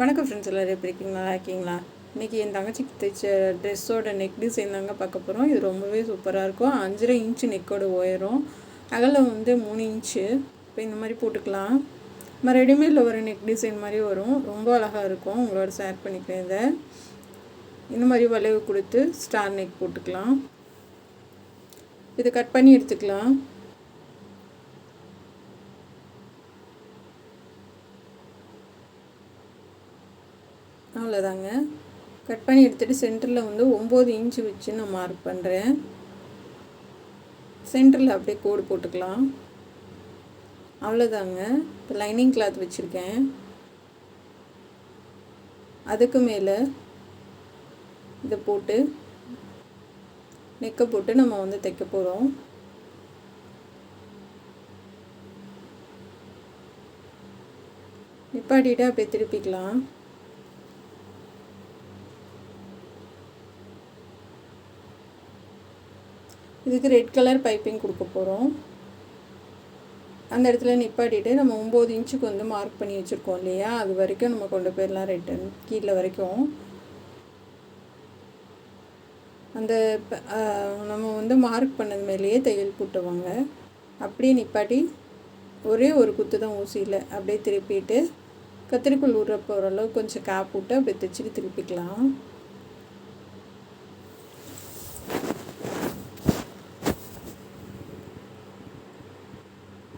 வணக்கம் ஃப்ரெண்ட்ஸ், எல்லோரும் எப்படி இருக்கீங்க? நல்லா இருக்கீங்களா? இன்றைக்கி என் தங்கச்சிக்கு தைச்ச ட்ரெஸ்ஸோட நெக் டிசைன் தாங்க பார்க்க போகிறோம். இது ரொம்பவே சூப்பராக இருக்கும். 5.5 இன்ச்சு நெக்கோட உயரம், அகலம் 3 இன்ச்சு. இப்போ இந்த மாதிரி போட்டுக்கலாம். நம்ம ரெடிமேடில் ஒரு நெக் டிசைன் மாதிரி வரும், ரொம்ப அழகாக இருக்கும். உங்களோட ஷேர் பண்ணிக்கிறேன். இதை இந்த மாதிரி வளைவு கொடுத்து ஸ்டார் நெக் போட்டுக்கலாம். இதை கட் பண்ணி எடுத்துக்கலாம். அவ்வளோதாங்க. கட் பண்ணி எடுத்துகிட்டு சென்டரில் 9 இன்ச்சு வச்சு நான் மார்க் பண்ணுறேன். சென்டரில் அப்படியே கோடு போட்டுக்கலாம். அவ்வளோதாங்க. இப்போ லைனிங் கிளாத் வச்சுருக்கேன். அதுக்கு மேலே இதை போட்டு நெக்கை போட்டு நம்ம தைக்க போகிறோம். நிப்பாட்டிட்டு அப்படியே திருப்பிக்கலாம். இதுக்கு ரெட் கலர் பைப்பிங் கொடுக்க போகிறோம். அந்த இடத்துல நிப்பாட்டிட்டு நம்ம 9 இன்ச்சுக்கு மார்க் பண்ணி வச்சுருக்கோம் இல்லையா, அது வரைக்கும் நம்ம கொண்டு போயிடலாம். ரிட்டன் கீழே வரைக்கும் அந்த நம்ம மார்க் பண்ணது மேலேயே தையல் போட்டுவாங்க. அப்படியே நிப்பாட்டி ஒரே ஒரு குத்து தான் ஊசியில் அப்படியே திருப்பிட்டு கத்திரிக்கோள் விட்ற போகிற அளவுக்கு கொஞ்சம் கேப் விட்டு அப்படியே தைச்சிட்டு திருப்பிக்கலாம்.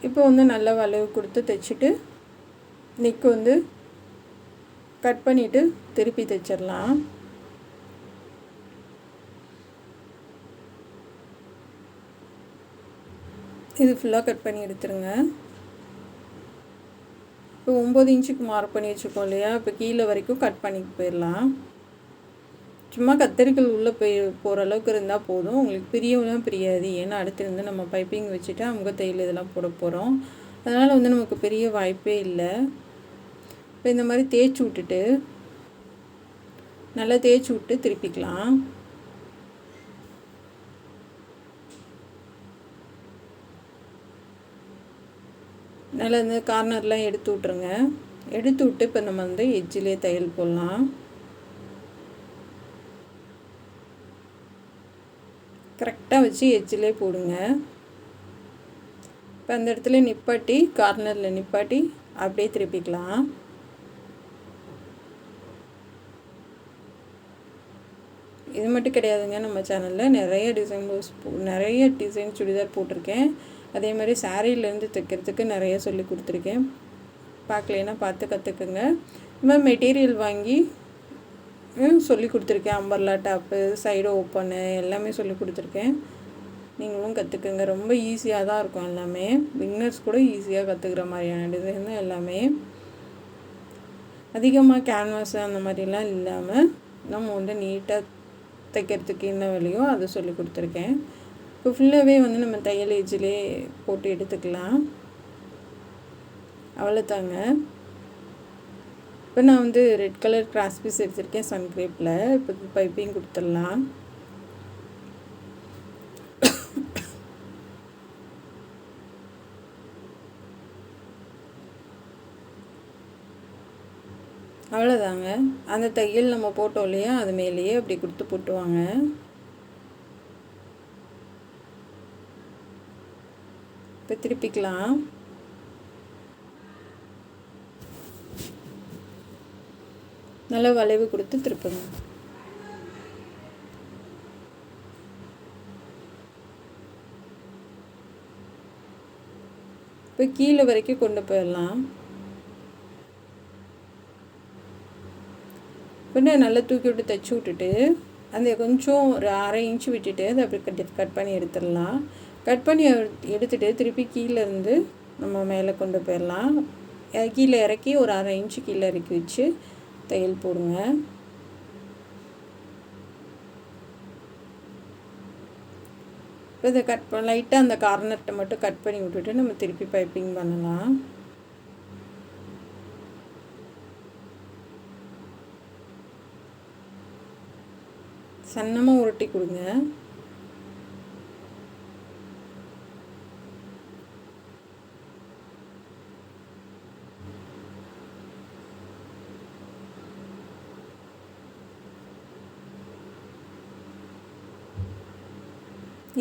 இப்போ நல்ல வளைவு கொடுத்து தைச்சிட்டு நெக்கு கட் பண்ணிவிட்டு திருப்பி தைச்சிடலாம். இது ஃபுல்லாக கட் பண்ணி எடுத்துருங்க. இப்போ 9 இன்ச்சுக்கு மார்க் பண்ணி வச்சுருக்கோம் இல்லையா, இப்போ கீழே வரைக்கும் கட் பண்ணிட்டு போயிடலாம். சும்மா கத்தரிக்கோள் உள்ளே போகிற அளவுக்கு இருந்தால் போதும். உங்களுக்கு பிரியவும் பிரியாது. ஏன்னா அடுத்து நம்ம பைப்பிங் வச்சுட்டு அமுக தையல் இதெல்லாம் போட போகிறோம். அதனால் நமக்கு பெரிய வாய்ப்பே இல்லை. இப்போ இந்த மாதிரி தேய்ச்சி விட்டுட்டு நல்லா தேய்ச்சி விட்டு திருப்பிக்கலாம். நல்லா இந்த கார்னர்லாம் எடுத்து விட்ருங்க. எடுத்து விட்டு இப்போ நம்ம எட்ஜிலே தையல் போடலாம். கரெக்டாக வச்சு எட்ஜிலே போடுங்க. இப்போ அந்த இடத்துல நிப்பாட்டி கார்னரில் நிப்பாட்டி அப்படியே திருப்பிக்கலாம். இது மட்டும் கிடையாதுங்க, நம்ம சேனலில் நிறைய டிசைன் சுடிதார் போட்டிருக்கேன். அதே மாதிரி சாரீலேருந்து தைக்கிறதுக்கு நிறைய சொல்லி கொடுத்துருக்கேன். பார்க்கலைன்னா பார்த்து கற்றுக்குங்க. இந்த மாதிரி மெட்டீரியல் வாங்கி சொல்லி கொடுத்துருக்கேன். அம்பர்லா டாப்பு, சைடு ஓப்பனு எல்லாமே சொல்லி கொடுத்துருக்கேன். நீங்களும் கற்றுக்குங்க. ரொம்ப ஈஸியாக தான் இருக்கும். எல்லாமே பிகினர்ஸ் கூட ஈஸியாக கற்றுக்குற மாதிரியான டிசைன் தான் எல்லாமே. அதிகமாக கேன்வாஸ் அந்த மாதிரிலாம் இல்லாமல் நம்ம நீட்டாக தைக்கிறதுக்கு என்ன வழியோ அதை சொல்லி கொடுத்துருக்கேன். இப்போ ஃபுல்லாகவே நம்ம தையல் ஏஜிலே போட்டு எடுத்துக்கலாம். அவ்வளோதாங்க. இப்போ நான் ரெட் கலர் கிராஸ் பீஸ் எடுத்திருக்கேன் சன் கிரேப்பில். இப்போ பைப்பிங் கொடுத்துடலாம். அவ்வளோதாங்க. அந்த தையல் நம்ம போட்டோம் இல்லையா, அது மேலேயே அப்படி கொடுத்து போட்டுவாங்க. இப்போ திருப்பிக்கலாம். நல்லா வளைவு கொடுத்து திருப்புங்க. இப்போ கீழே வரைக்கும் கொண்டு போயிடலாம். பின்ன நல்லா தூக்கி விட்டு தைச்சி விட்டுட்டு அந்த கொஞ்சம் ஒரு 1/2 இன்ச்சு விட்டுட்டு அதை அப்படி கட் பண்ணி எடுத்துடலாம். கட் பண்ணி எடுத்துகிட்டு திருப்பி கீழேருந்து நம்ம மேலே கொண்டு போயிடலாம். கீழே இறக்கி ஒரு 1/2 இன்ச்சு கீழே இறக்கி வச்சு தையல் போடுங்க. இதை லைட்டாக அந்த கார்னர்ட்டை மட்டும் கட் பண்ணி விட்டுட்டு நம்ம திருப்பி பைப்பிங் பண்ணலாம். சன்னமாக உருட்டி கொடுங்க.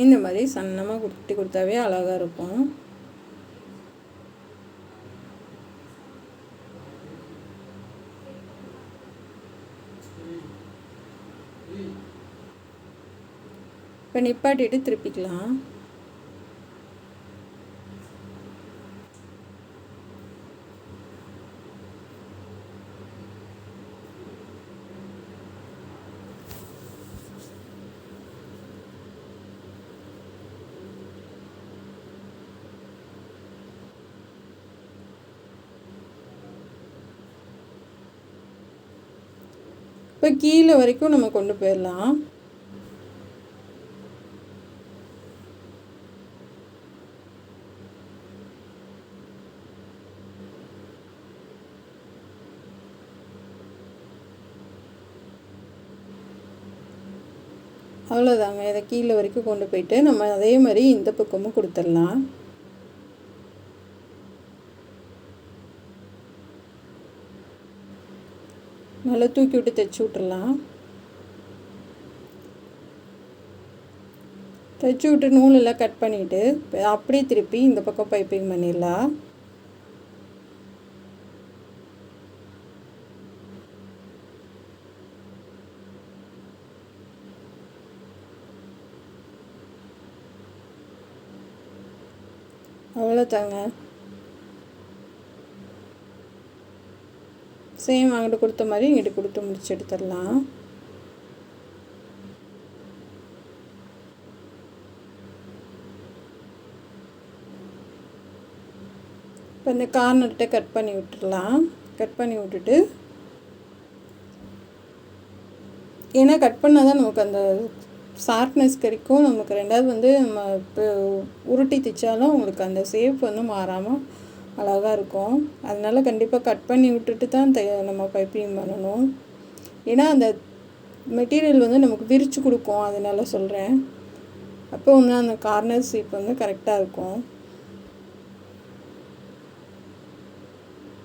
இந்த மாதிரி சன்னமாக குத்தி கொடுத்தாவே அழகாக இருக்கும். இப்போ நிப்பாட்டிட்டு திருப்பிக்கலாம். இப்போ கீழே வரைக்கும் நம்ம கொண்டு போயிடலாம். அவ்வளோதாங்க. இதை கீழே வரைக்கும் கொண்டு போயிட்டு நம்ம அதே மாதிரி இந்த பக்கமும் கொடுத்துடலாம். நல்லா தூக்கி விட்டு தைச்சி விட்டுடலாம். தைச்சி விட்டு நூலெல்லாம் கட் பண்ணிவிட்டு அப்படியே திருப்பி இந்த பக்கம் பைப்பிங் பண்ணிடலாம். அவ்வளோதாங்க. சேம் அங்கிட்டு கொடுத்த மாதிரி இங்கிட்டு கொடுத்து முடிச்சு எடுத்துடலாம். இப்போ இந்த கார்னர்கிட்ட கட் பண்ணி விட்டுடலாம். கட் பண்ணி விட்டுட்டு, ஏன்னா கட் பண்ணால் தான் நமக்கு அந்த ஷார்ப்னஸ் கிடைக்கும். நமக்கு ரெண்டாவது வந்து நம்ம இப்போ உருட்டி தைச்சாலும் உங்களுக்கு அந்த ஷேப் வந்து மாறாமல் அழகாக இருக்கும். அதனால் கண்டிப்பாக கட் பண்ணி விட்டுட்டு தான் நம்ம பைப்பிங் பண்ணணும். ஏன்னா அந்த மெட்டீரியல் வந்து நமக்கு விரித்து கொடுக்கும். அதனால சொல்கிறேன். அப்போ வந்து அந்த கார்னர் ஷேப் வந்து கரெக்டாக இருக்கும்.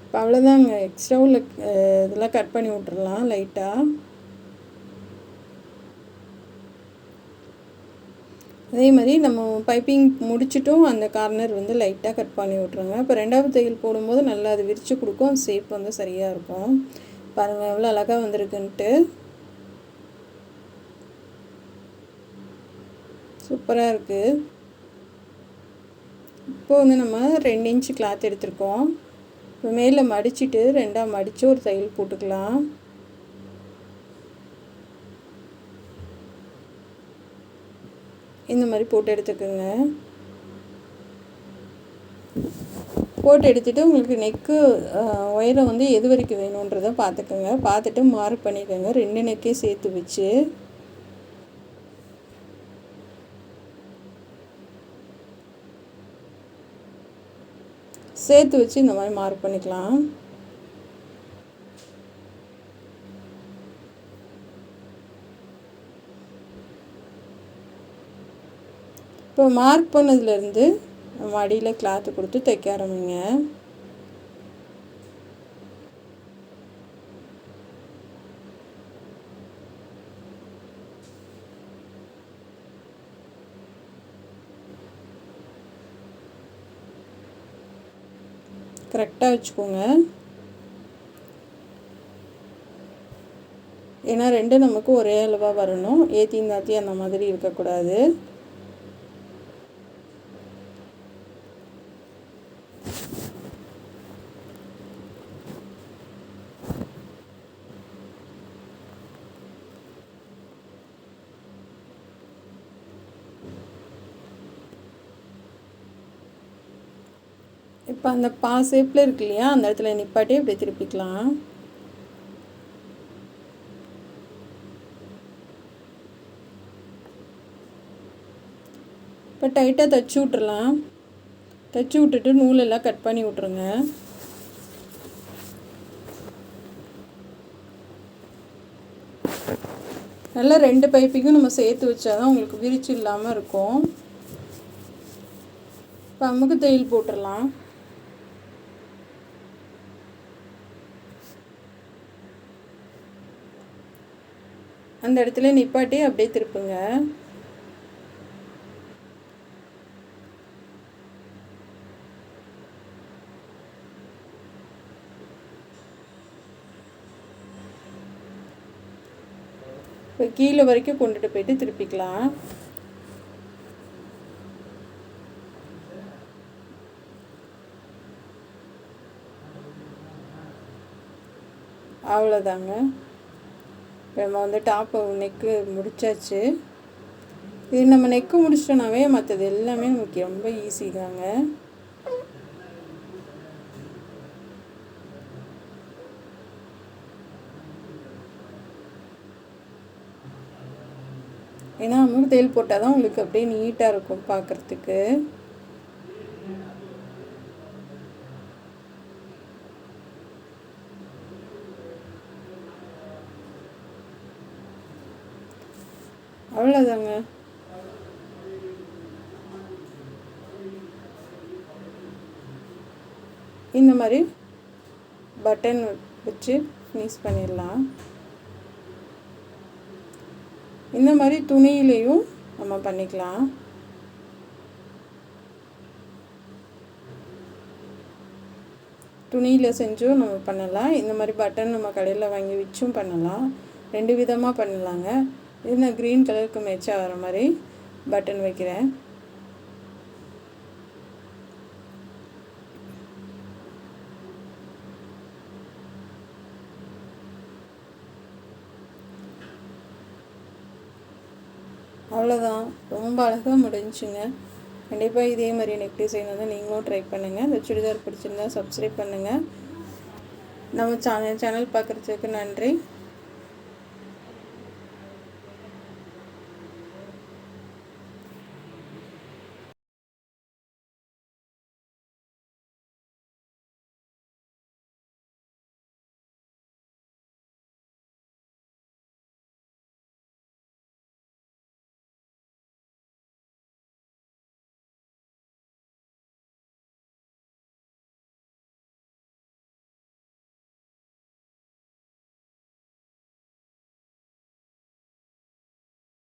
இப்போ அவ்வளோதாங்க. எக்ஸ்ட்ரா உள்ள இதெல்லாம் கட் பண்ணி விட்டுறலாம் லைட்டாக. அதே மாதிரி நம்ம பைப்பிங் முடிச்சிட்டும் அந்த கார்னர் வந்து லைட்டாக கட் பண்ணி விட்ருங்க. இப்போ ரெண்டாவது தையல் போடும்போது நல்லா அது விரித்து கொடுக்கும். ஷேப் வந்து சரியாக இருக்கும். பாருங்கள் எவ்வளோ அழகாக வந்திருக்குன்ட்டு. சூப்பராக இருக்குது. இப்போ வந்து நம்ம 2 இன்ச்சு கிளாத் எடுத்திருக்கோம். இப்போ மேலே மடிச்சுட்டு 2ஆக மடித்து ஒரு தையல் போட்டுக்கலாம். இந்த மாதிரி போட்டு எடுத்துக்கோங்க. போட்டு எடுத்துகிட்டு உங்களுக்கு நெக்கு உயரம் வந்து எது வரைக்கும் வேணுன்றதை பார்த்துக்கோங்க. பார்த்துட்டு மார்க் பண்ணிக்கோங்க. 2 நெக்கையும் சேர்த்து வச்சு இந்த மாதிரி மார்க் பண்ணிக்கலாம். இப்போ மார்க் பண்ணதுலேருந்து நம்ம அடியில் கிளாத்து கொடுத்து தைக்க ஆரம்பிங்க. கரெக்டாக வச்சுக்கோங்க. ஏன்னா 2 நமக்கு ஒரே அளவாக வரணும். ஏற்றியும் தாத்தி அந்த மாதிரி இருக்கக்கூடாது. இப்போ அந்த ஷேப்பில் இருக்கு இல்லையா, அந்த இடத்துல நிப்பாட்டி இப்படி திருப்பிக்கலாம். இப்போ டைட்டாக தைச்சி விட்டுறலாம். தைச்சி விட்டுட்டு நூலெல்லாம் கட் பண்ணி விட்ருங்க. நல்லா 2 பைப்பிங்கும் நம்ம சேர்த்து வச்சா தான் உங்களுக்கு விரிச்சு இல்லாமல் இருக்கும். இப்போ அமுக்கு தையல் போட்டுடலாம். அந்த இடத்துல நிப்பாட்டி அப்படியே திருப்புங்க. இப்போ கீழே வரைக்கும் கொண்டுட்டு போயிட்டு திருப்பிக்கலாம். அவ்வளோதாங்க. நம்ம வந்து டாப்பு நெக்கு முடிச்சாச்சு. இது நம்ம நெக்கு முடிச்சிட்டோன்னாவே மற்றது எல்லாமே நமக்கு ரொம்ப ஈஸி தாங்க. ஏன்னா நமக்கு தையல் போட்டால் தான் உங்களுக்கு அப்படியே நீட்டாக இருக்கும் பார்க்குறதுக்கு. அவ்வளோதாங்க. இந்த மாதிரி பட்டன் வச்சு ஃபினிஷ் பண்ணிடலாம். இந்த மாதிரி துணியிலையும் நம்ம பண்ணிக்கலாம். துணியில் செஞ்சும் நம்ம பண்ணலாம். இந்த மாதிரி பட்டன் நம்ம கடையில் வாங்கி வச்சும் பண்ணலாம். 2 விதமாக பண்ணலாங்க. இது நான் க்ரீன் கலருக்கு மேட்சாக வர மாதிரி பட்டன் வைக்கிறேன். அவ்வளோதான், ரொம்ப அழகாக முடிஞ்சுங்க. கண்டிப்பாக இதே மாதிரி நெக் டிசைன் வந்து நீங்களும் ட்ரை பண்ணுங்கள். இந்த சுடிதார் பிடிச்சிருந்தா சப்ஸ்கிரைப் பண்ணுங்கள். நம்ம சேனல் பார்க்குறதுக்கு நன்றி.